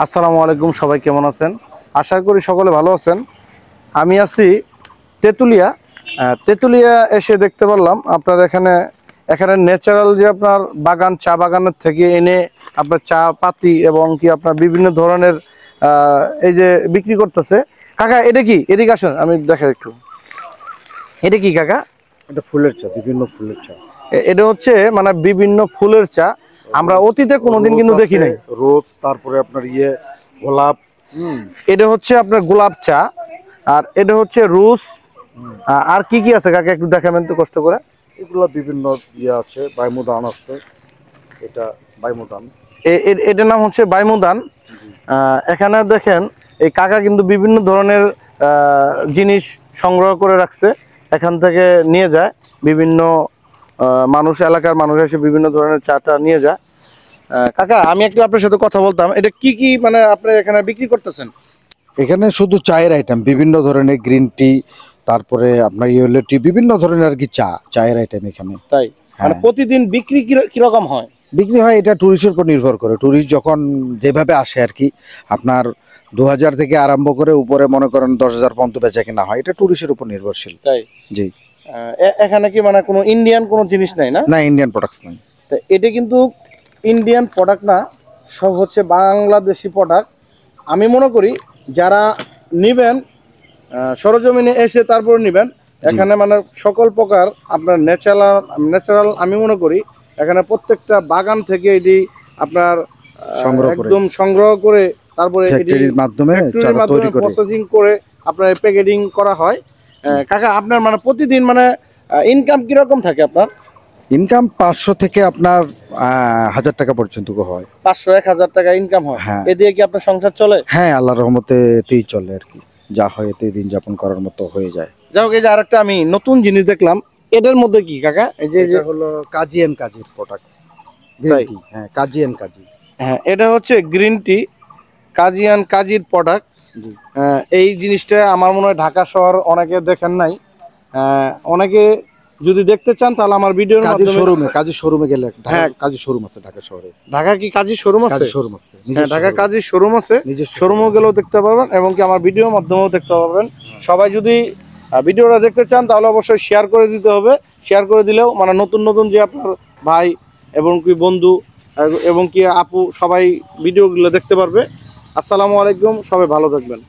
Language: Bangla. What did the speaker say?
আসসালামু আলাইকুম, সবাই কেমন আছেন? আশা করি সকলে ভালো আছেন। আমি আছি তেঁতুলিয়া। তেঁতুলিয়া এসে দেখতে পারলাম আপনার এখানে এখানে ন্যাচারাল যে আপনার বাগান, চা বাগানের থেকে এনে আপনার চা পাতি এবং কি আপনার বিভিন্ন ধরনের এই যে বিক্রি করতেছে। কাকা এটা কি? এদিকে আসেন, আমি দেখাই একটু। এটা কি কাকা? এটা ফুলের চা, বিভিন্ন ফুলের চা। এটা হচ্ছে মানে বিভিন্ন ফুলের চা। আমরা অতীতে কোনোদিন রোজ কিন্তু দেখি আছে, নাই। রোজ, তারপরে আপনার গোলাপ। এটা হচ্ছে আপনার গোলাপ চা, আর এটা হচ্ছে রোজ। আর কি কি আছে কাকে একটু দেখাবেন তো কষ্ট করে? এগুলা বিভিন্ন আছে, বাইমুদান আছে, এটা বাইমুদান। এটার নাম হচ্ছে বাইমুদান। এখানে দেখেন এই কাকা কিন্তু বিভিন্ন ধরনের জিনিস সংগ্রহ করে রাখছে, এখান থেকে নিয়ে যায় বিভিন্ন মানুষ, এলাকার মানুষ এসে বিভিন্ন ধরনের চাটা নিয়ে যায়। কাকা আমি একটু আপনার সাথে কথা বলতাম, এটা কি কি মানে আপনি এখানে বিক্রি করতেছেন? এখানে শুধু চায়ের আইটেম, বিভিন্ন ধরনের গ্রিন টি, তারপরে আপনার ইয়েলো টি, বিভিন্ন ধরনের আর কি চায়ের আইটেম এখানে। তাই মানে হ্যাঁ, প্রতিদিন বিক্রি কিরকম হয়? বিক্রি হয়, এটা ট্যুরিস্টের উপর নির্ভর করে। ট্যুরিস্ট যখন যেভাবে আসে আর কি, আপনার 2000 থেকে আরম্ভ করে উপরে মনে করেন 10,000 পর্যন্ত বেচা কেনা হয়। এটা ট্যুরিস্টের উপর নির্ভরশীল। তাই জি। এখানে কি মানে কোনো ইন্ডিয়ান কোনো জিনিস নাই না? না, ইন্ডিয়ান প্রোডাক্টস নাই। তা এটা কিন্তু ইন্ডিয়ান প্রোডাক্ট না, সব হচ্ছে বাংলাদেশি প্রোডাক্ট। আমি মনে করি যারা নিবেন সরজমিনে এসে তারপর নিবেন। এখানে মানে সকল প্রকার আপনার ন্যাচারাল আমি মনে করি এখানে প্রত্যেকটা বাগান থেকে এটি আপনার একদম সংগ্রহ করে তারপরে এটি ফ্যাক্টরির মাধ্যমে চারা তৈরি করে। প্রসেসিং করে আপনার প্যাকেজিং করা হয়। কাকা আপনার মানে প্রতিদিন মানে ইনকাম কিরকম থাকে আপনার? ইনকাম 500 থেকে আপনার 1000 টাকা পর্যন্ত হয়। 500-1000 টাকা ইনকাম হয়। হ্যাঁ, এ দিয়ে কি আপনার সংসার চলে? হ্যাঁ, আল্লাহর রহমতে এতেই চলে আর কি। যা হয় এতেই দিন যাপন করার মতো হয়ে যায়। যাই হোক, এই যে আরেকটা আমি নতুন জিনিস দেখলাম, এটার মধ্যে কি কাকা? এই যে এটা হলো কাজী এন্ড কাজীর প্রোডাক্টস। তাই? হ্যাঁ, কাজী এন্ড কাজী। হ্যাঁ, এটা হচ্ছে গ্রিন টি, কাজির প্রোডাক্ট। জি। এই জিনিসটা আমার মনে হয় ঢাকা শহর অনেকে দেখেন নাই। অনেকে যদি দেখতে চান তাহলে আমার ভিডিওর মাধ্যমে কাজী শোরুমে গেলে, হ্যাঁ, কাজী শোরুম আছে ঢাকা শহরে। ঢাকা কি কাজীর শোরুম আছে? কাজী শোরুম আছে, হ্যাঁ, ঢাকা কাজীর শোরুম আছে। শোরুমও গেলেও দেখতে পারবেন এবং কি আমার ভিডিওর মাধ্যমেও দেখতে পারবেন। সবাই যদি ভিডিওটা দেখতে চান তাহলে অবশ্যই শেয়ার করে দিতে হবে। শেয়ার করে দিলেও মানে নতুন নতুন যে আপনার ভাই এবং কি বন্ধু এবং কি আপু সবাই ভিডিওগুলো দেখতে পারবে। আসসালামু আলাইকুম, সবাই ভালো থাকবেন।